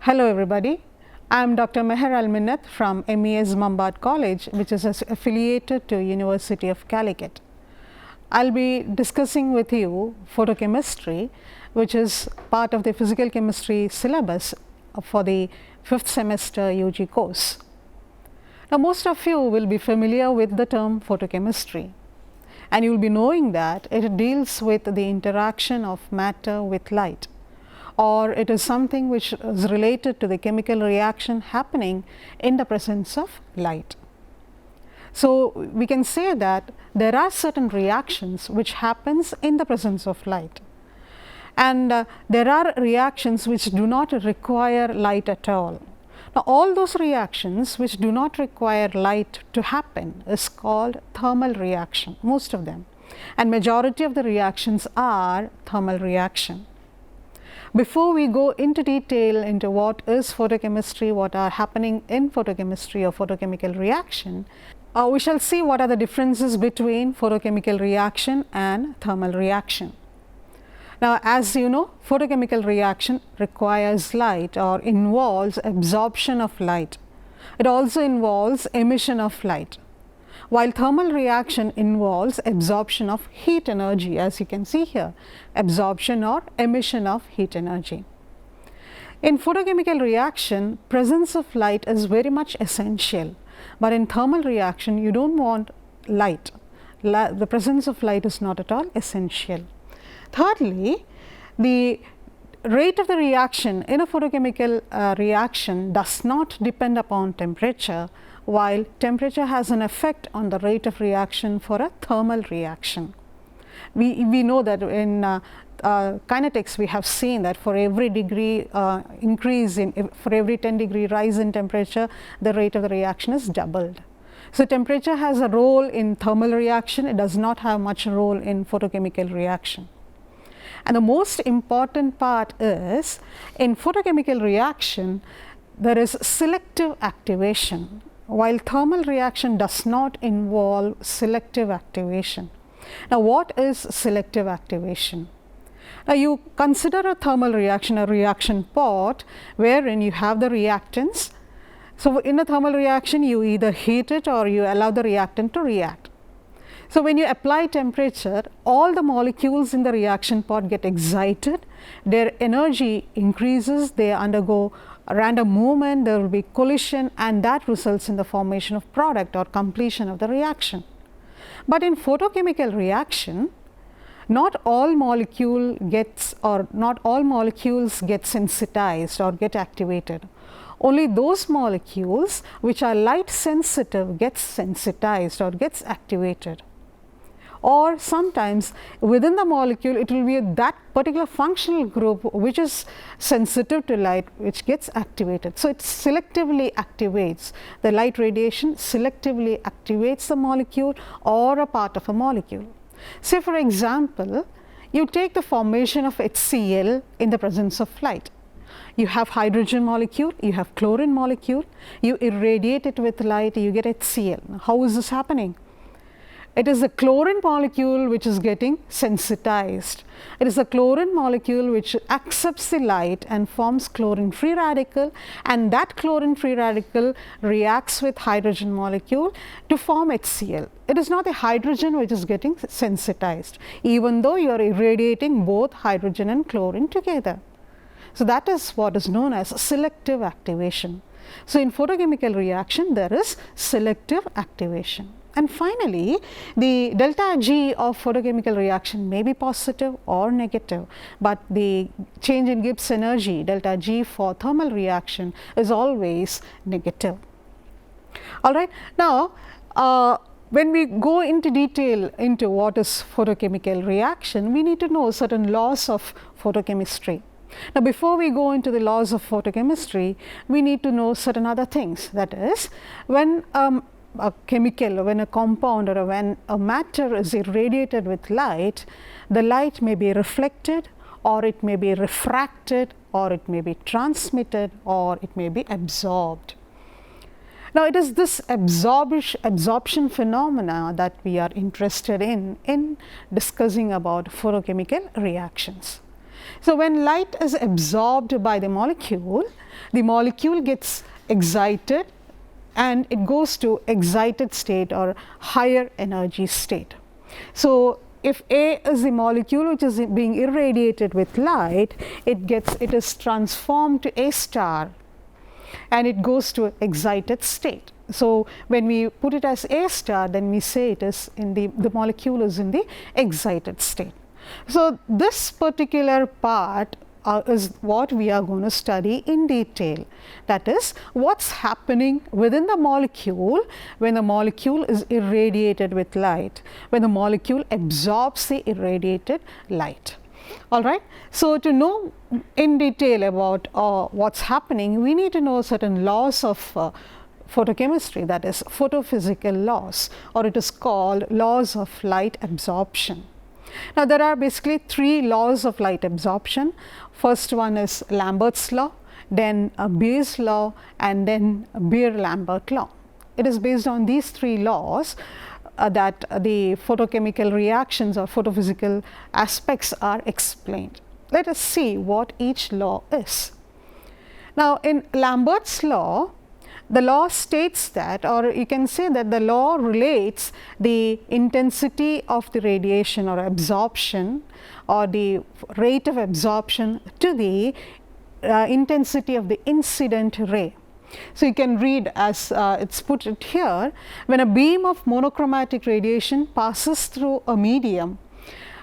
Hello everybody, I am Dr. Meher Al-Minnat from MES Mumbat College, which is affiliated to University of Calicut. I will be discussing with you photochemistry, which is part of the physical chemistry syllabus for the 5th semester UG course. Now most of you will be familiar with the term photochemistry, and you will be knowing that it deals with the interaction of matter with light, or it is something which is related to the chemical reaction happening in the presence of light. So we can say that there are certain reactions which happens in the presence of light, and there are reactions which do not require light at all. Now all those reactions which do not require light to happen is called thermal reaction, most of them, and majority of the reactions are thermal reaction. Before we go into detail into what is photochemistry, what are happening in photochemistry or photochemical reaction, we shall see what are the differences between photochemical reaction and thermal reaction. Now as you know, photochemical reaction requires light or involves absorption of light. It also involves emission of light, while thermal reaction involves absorption of heat energy, as you can see here, absorption or emission of heat energy. In photochemical reaction, presence of light is very much essential, but in thermal reaction you do not want light. The presence of light is not at all essential. Thirdly, the rate of the reaction in a photochemical reaction does not depend upon temperature, while temperature has an effect on the rate of reaction for a thermal reaction. We know that in kinetics we have seen that for every degree for every 10 degree rise in temperature, the rate of the reaction is doubled. So temperature has a role in thermal reaction, it does not have much role in photochemical reaction. And the most important part is, in photochemical reaction there is selective activation, while thermal reaction does not involve selective activation. Now what is selective activation? Now you consider a thermal reaction a reaction pot wherein you have the reactants. So in a thermal reaction you either heat it or you allow the reactant to react. So when you apply temperature, all the molecules in the reaction pot get excited, their energy increases, they undergo a random movement, there will be collision, and that results in the formation of product or completion of the reaction. But in photochemical reaction, not all molecules get sensitized or get activated. Only those molecules which are light sensitive gets sensitized or gets activated. Or sometimes within the molecule it will be that particular functional group which is sensitive to light which gets activated. So it selectively activates the light radiation, selectively activates the molecule or a part of a molecule. Say for example, you take the formation of HCl in the presence of light. You have hydrogen molecule, you have chlorine molecule, you irradiate it with light, you get HCl. Now, how is this happening? It is the chlorine molecule which is getting sensitized. It is the chlorine molecule which accepts the light and forms chlorine free radical, and that chlorine free radical reacts with hydrogen molecule to form HCl. It is not the hydrogen which is getting sensitized, even though you are irradiating both hydrogen and chlorine together. So that is what is known as selective activation. So in photochemical reaction there is selective activation. And finally, the delta G of photochemical reaction may be positive or negative, but the change in Gibbs energy delta G for thermal reaction is always negative. Alright, now when we go into detail into what is photochemical reaction, we need to know certain laws of photochemistry. Now before we go into the laws of photochemistry, we need to know certain other things. That is, when a chemical, when a compound or when a matter is irradiated with light, the light may be reflected, or it may be refracted, or it may be transmitted, or it may be absorbed. Now it is this absorption phenomena that we are interested in discussing about photochemical reactions. So, when light is absorbed by the molecule gets excited and it goes to excited state or higher energy state. So, if A is the molecule which is being irradiated with light, it is transformed to A star and it goes to excited state. So, when we put it as A star, then we say it is in the molecule is in the excited state. So, this particular part is what we are going to study in detail. That is, what is happening within the molecule when the molecule is irradiated with light, when the molecule absorbs the irradiated light. All right. So, to know in detail about what is happening, we need to know certain laws of photochemistry, that is photophysical laws, or it is called laws of light absorption. Now, there are basically 3 laws of light absorption. First one is Lambert's law, then Beer's law, and then Beer-Lambert law. It is based on these 3 laws that the photochemical reactions or photophysical aspects are explained. Let us see what each law is. Now, in Lambert's law, the law states that, or you can say that the law relates the intensity of the radiation or absorption or the rate of absorption to the intensity of the incident ray. So, you can read as it is put it here, when a beam of monochromatic radiation passes through a medium,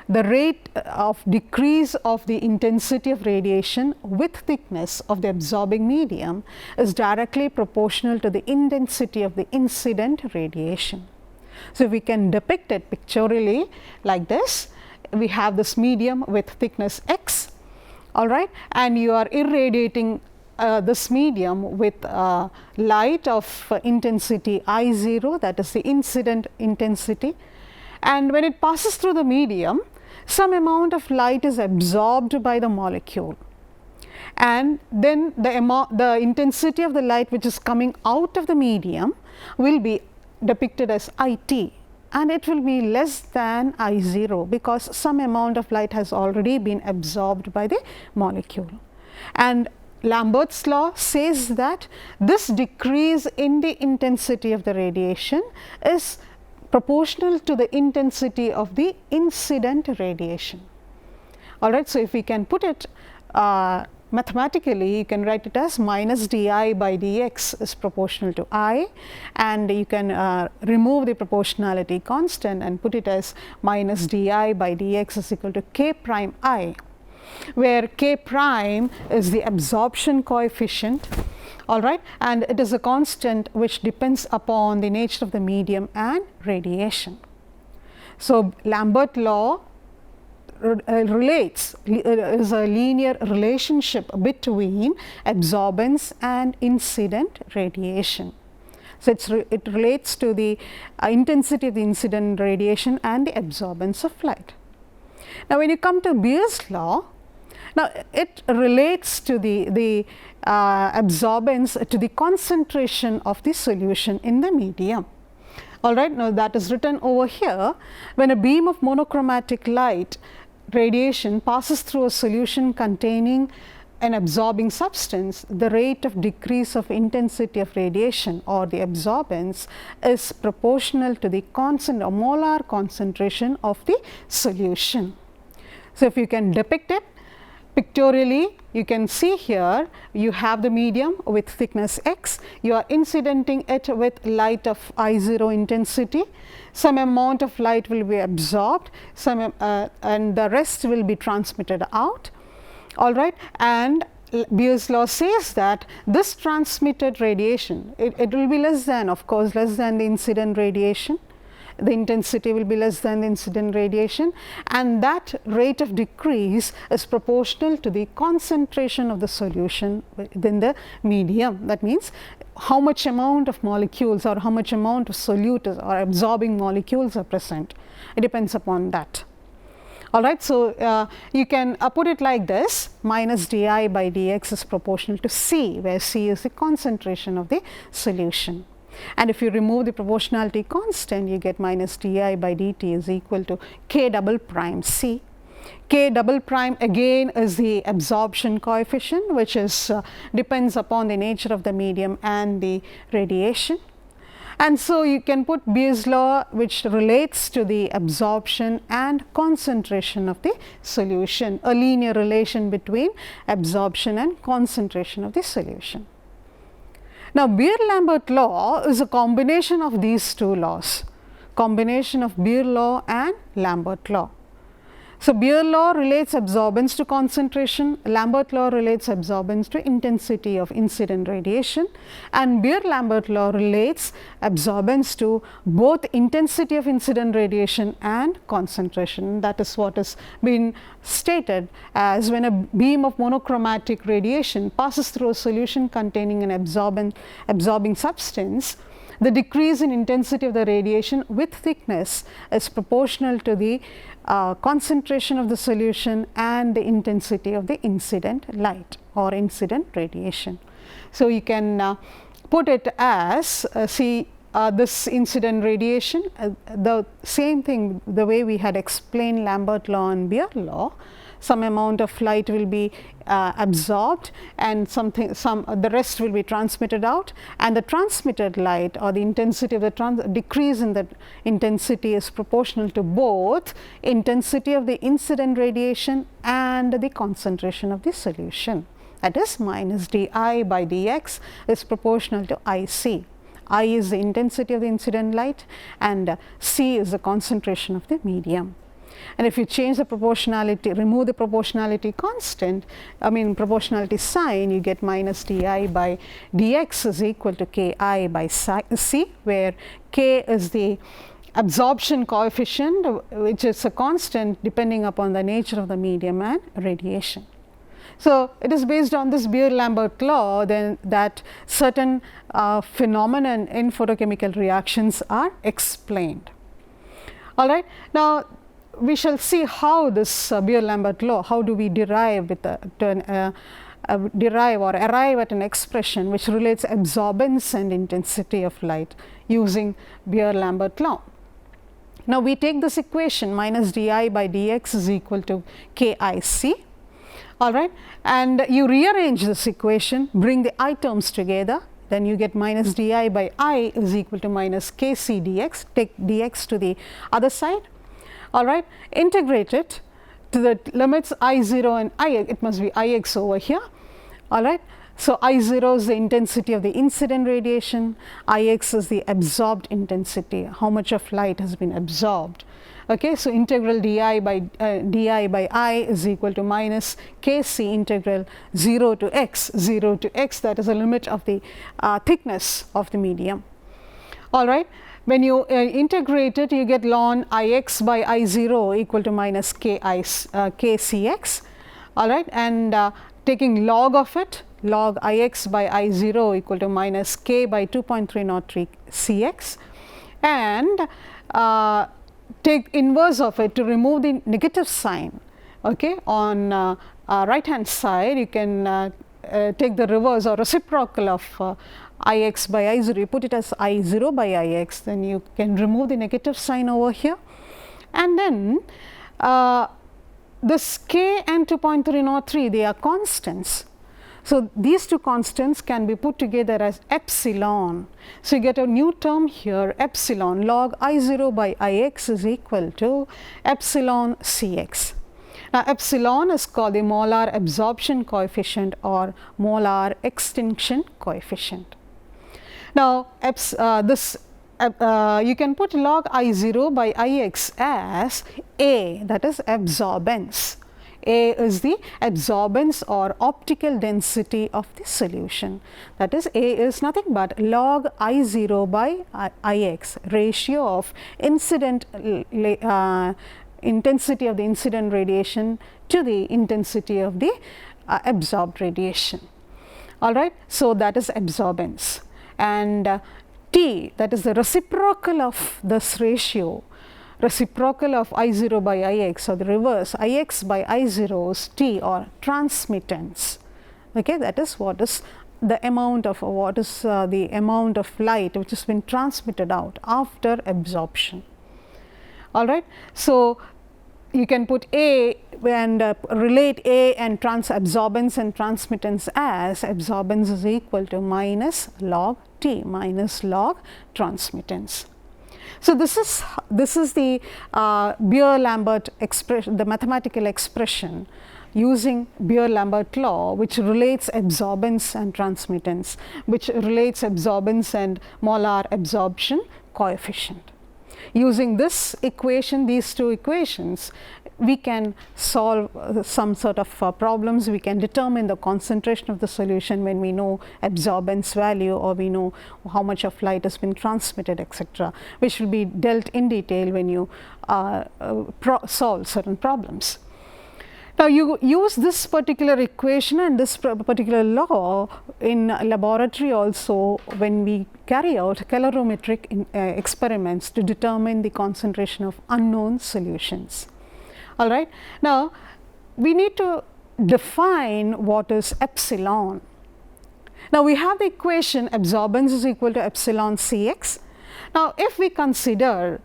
the rate of decrease of the intensity of radiation with thickness of the absorbing medium is directly proportional to the intensity of the incident radiation. So, we can depict it pictorially like this. We have this medium with thickness x, all right, and you are irradiating this medium with light of intensity I0, that is the incident intensity, and when it passes through the medium, some amount of light is absorbed by the molecule, and then the intensity of the light which is coming out of the medium will be depicted as IT, and it will be less than I0 because some amount of light has already been absorbed by the molecule. And Lambert's law says that this decrease in the intensity of the radiation is proportional to the intensity of the incident radiation. All right. So, if we can put it mathematically, you can write it as minus di by dx is proportional to I, and you can remove the proportionality constant and put it as minus di by dx is equal to k prime I, where k prime is the absorption coefficient, all right, and it is a constant which depends upon the nature of the medium and radiation. So, Lambert law relates is a linear relationship between absorbance and incident radiation. So, it relates to the intensity of the incident radiation and the absorbance of light. Now, when you come to Beer's law, now it relates to the absorbance to the concentration of the solution in the medium. All right, now that is written over here. When a beam of monochromatic light radiation passes through a solution containing an absorbing substance, the rate of decrease of intensity of radiation or the absorbance is proportional to the constant or molar concentration of the solution. So, if you can depict it pictorially, you can see here you have the medium with thickness x, you are incidenting it with light of I0 intensity, some amount of light will be absorbed, and the rest will be transmitted out, all right. And Beer's law says that this transmitted radiation, it will be less than, of course, less than the incident radiation. The intensity will be less than the incident radiation, and that rate of decrease is proportional to the concentration of the solution within the medium. That means, how much amount of molecules or how much amount of solute or absorbing molecules are present. It depends upon that. All right. So, you can put it like this: minus di by dx is proportional to C, where C is the concentration of the solution. And if you remove the proportionality constant, you get minus di by dt is equal to k double prime C. K double prime again is the absorption coefficient, which is depends upon the nature of the medium and the radiation. And so you can put Beer's law, which relates to the absorption and concentration of the solution, a linear relation between absorption and concentration of the solution. Now, Beer-Lambert law is a combination of these two laws, combination of Beer law and Lambert law. So, Beer law relates absorbance to concentration, Lambert law relates absorbance to intensity of incident radiation, and Beer-Lambert law relates absorbance to both intensity of incident radiation and concentration. That is what has been stated as when a beam of monochromatic radiation passes through a solution containing an absorbing substance, the decrease in intensity of the radiation with thickness is proportional to the concentration of the solution and the intensity of the incident light or incident radiation. So, you can put it as this incident radiation, the same thing the way we had explained Lambert law and Beer law. Some amount of light will be absorbed and the rest will be transmitted out, and the transmitted light or the intensity of the decrease in the intensity is proportional to both intensity of the incident radiation and the concentration of the solution. That is, minus di by dx is proportional to IC. I is the intensity of the incident light and C is the concentration of the medium. And if you change the proportionality, remove the proportionality constant, proportionality sign, you get minus di by dx is equal to ki by C, where k is the absorption coefficient, which is a constant depending upon the nature of the medium and radiation. So, it is based on this Beer-Lambert law then that certain phenomena in photochemical reactions are explained. All right. Now, we shall see how this Beer-Lambert law, how do we derive derive or arrive at an expression which relates absorbance and intensity of light using Beer-Lambert law. Now, we take this equation minus di by dx is equal to KIC, all right, and you rearrange this equation, bring the I terms together, then you get minus di by I is equal to minus Kc dx, take dx to the other side. All right, integrate it to the limits I0 and I, it must be Ix over here. All right. So, I0 is the intensity of the incident radiation, Ix is the absorbed intensity, how much of light has been absorbed. Okay. So, integral di by I is equal to minus Kc integral 0 to x, that is the limit of the thickness of the medium. All right. When you integrate it, you get ln Ix by I0 equal to minus Kcx, all right, and taking log of it, log Ix by I0 equal to minus K by 2.303 Cx, and take inverse of it to remove the negative sign. Okay, on right hand side, you can take the reverse or reciprocal of Ix by I0, you put it as I0 by Ix, then you can remove the negative sign over here, and then this K and 2.303, they are constants. So, these two constants can be put together as epsilon. So, you get a new term here, epsilon log I0 by Ix is equal to epsilon Cx. Now, epsilon is called the molar absorption coefficient or molar extinction coefficient. Now, you can put log I0 by Ix as A, that is absorbance. A is the absorbance or optical density of the solution. That is, A is nothing but log I0 by Ix, ratio of incident intensity of the incident radiation to the intensity of the absorbed radiation. All right. So, that is absorbance, and T, that is the reciprocal of this ratio, reciprocal of I0 by Ix, or the reverse, Ix by I0 is T or transmittance. Okay, that is what is the amount of the amount of light which has been transmitted out after absorption. All right. So, you can put A relate A and absorbance and transmittance as absorbance is equal to minus log T, minus log transmittance. So, this is the Beer-Lambert expression, the mathematical expression using Beer-Lambert law, which relates absorbance and transmittance, which relates absorbance and molar absorption coefficient. Using this equation, these two equations, we can solve some sort of problems. We can determine the concentration of the solution when we know absorbance value, or we know how much of light has been transmitted, etc., which will be dealt in detail when you solve certain problems. Now, you use this particular equation and this particular law in laboratory also when we carry out calorimetric experiments to determine the concentration of unknown solutions. All right. Now, we need to define what is epsilon. Now, we have the equation absorbance is equal to epsilon Cx. Now, if we consider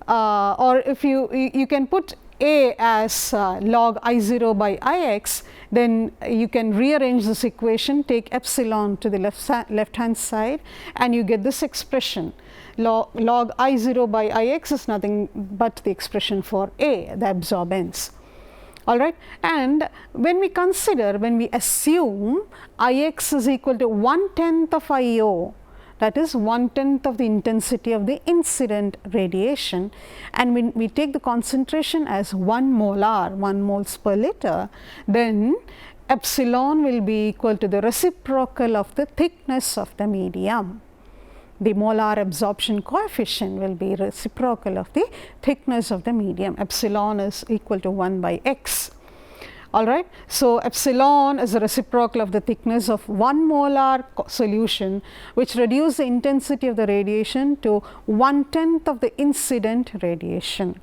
or if you can put A as log I0 by Ix, then you can rearrange this equation, take epsilon to the left hand side, and you get this expression. Log I0 by Ix is nothing but the expression for A, the absorbance. All right. And when we assume Ix is equal to 1/10 of IO, that is 1/10 of the intensity of the incident radiation, and when we take the concentration as 1 molar, 1 moles per liter, then epsilon will be equal to the reciprocal of the thickness of the medium. The molar absorption coefficient will be reciprocal of the thickness of the medium. Epsilon is equal to 1 by x. All right. So, epsilon is the reciprocal of the thickness of 1 molar solution, which reduces the intensity of the radiation to 1/10 of the incident radiation.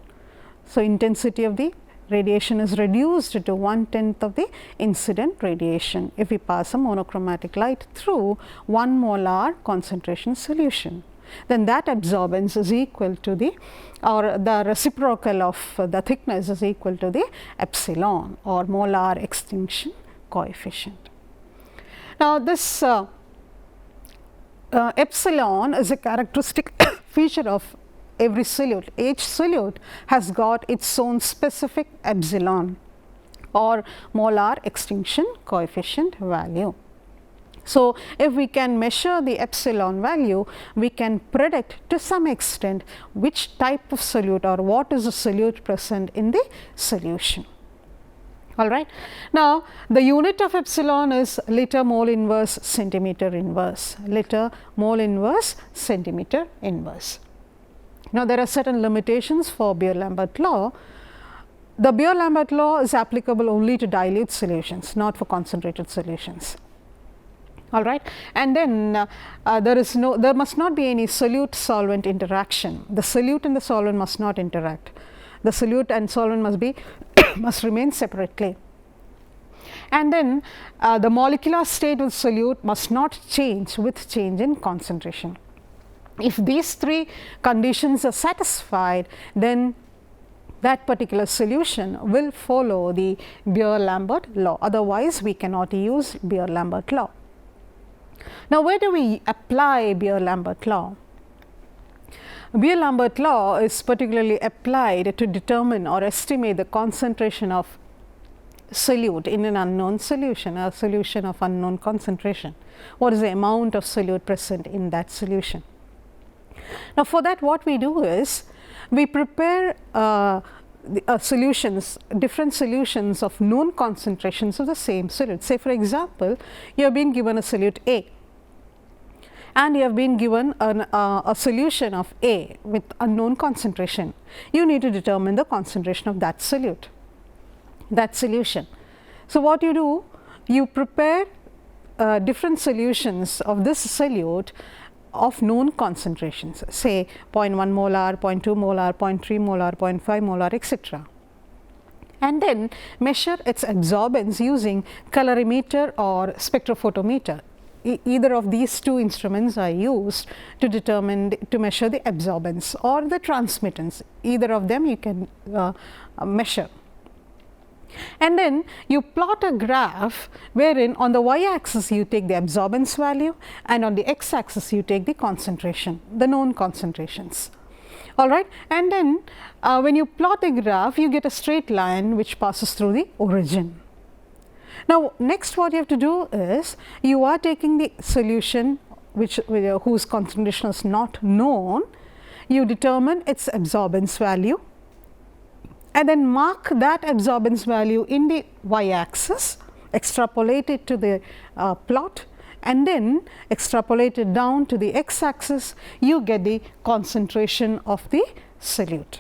So, intensity of the radiation is reduced to 1/10 of the incident radiation if we pass a monochromatic light through 1 molar concentration solution. Then that absorbance is equal to the reciprocal of the thickness is equal to the epsilon, or molar extinction coefficient. Now, this epsilon is a characteristic feature of every solute. Each solute has got its own specific epsilon, or molar extinction coefficient value. So, if we can measure the epsilon value, we can predict to some extent which type of solute or what is the solute present in the solution. All right. Now, the unit of epsilon is liter mole inverse centimeter inverse, liter mole inverse centimeter inverse. Now, there are certain limitations for Beer-Lambert law. The Beer-Lambert law is applicable only to dilute solutions, not for concentrated solutions. All right. And then there must not be any solute solvent interaction. The solute and the solvent must not interact. The solute and solvent must remain separately. And then the molecular state of solute must not change with change in concentration. If these three conditions are satisfied, then that particular solution will follow the Beer-Lambert law. Otherwise, we cannot use Beer-Lambert law. Now, where do we apply Beer-Lambert law? Beer-Lambert law is particularly applied to determine or estimate the concentration of solute in an unknown solution, a solution of unknown concentration. What is the amount of solute present in that solution? Now, for that, what we do is we prepare solutions, different solutions of known concentrations of the same solute. Say, for example, you have been given a solute A, and you have been given a solution of A with unknown concentration. You need to determine the concentration of that solute, that solution. So, what you do, you prepare different solutions of this solute of known concentrations, say 0.1 molar, 0.2 molar, 0.3 molar, 0.5 molar, etc. And then measure its absorbance using colorimeter or spectrophotometer. Either of these two instruments are used to measure the absorbance or the transmittance. Either of them you can measure. And then you plot a graph wherein on the y axis you take the absorbance value and on the x axis you take the concentration, the known concentrations. All right. And then when you plot the graph, you get a straight line which passes through the origin. Now, next what you have to do is you are taking the solution whose concentration is not known, you determine its absorbance value and then mark that absorbance value in the y axis, extrapolate it to the plot and then extrapolate it down to the x axis, you get the concentration of the solute.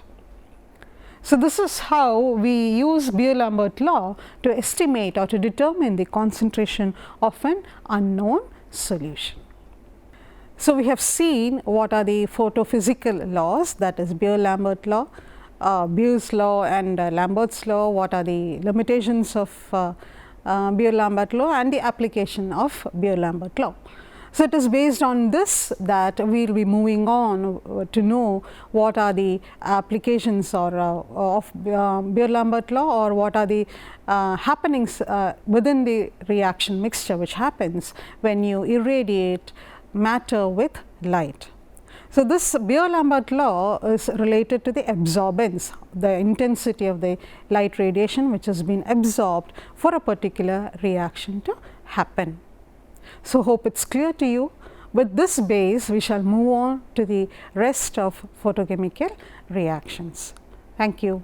So, this is how we use Beer-Lambert law to estimate or to determine the concentration of an unknown solution. So, we have seen what are the photophysical laws, that is Beer-Lambert law, Beer's law and Lambert's law, what are the limitations of Beer-Lambert law and the application of Beer-Lambert law. So, it is based on this that we will be moving on to know what are the applications or of Beer-Lambert law, or what are the happenings within the reaction mixture which happens when you irradiate matter with light. So, this Beer-Lambert law is related to the absorbance, the intensity of the light radiation which has been absorbed for a particular reaction to happen. So, hope it is clear to you. With this base, we shall move on to the rest of photochemical reactions. Thank you.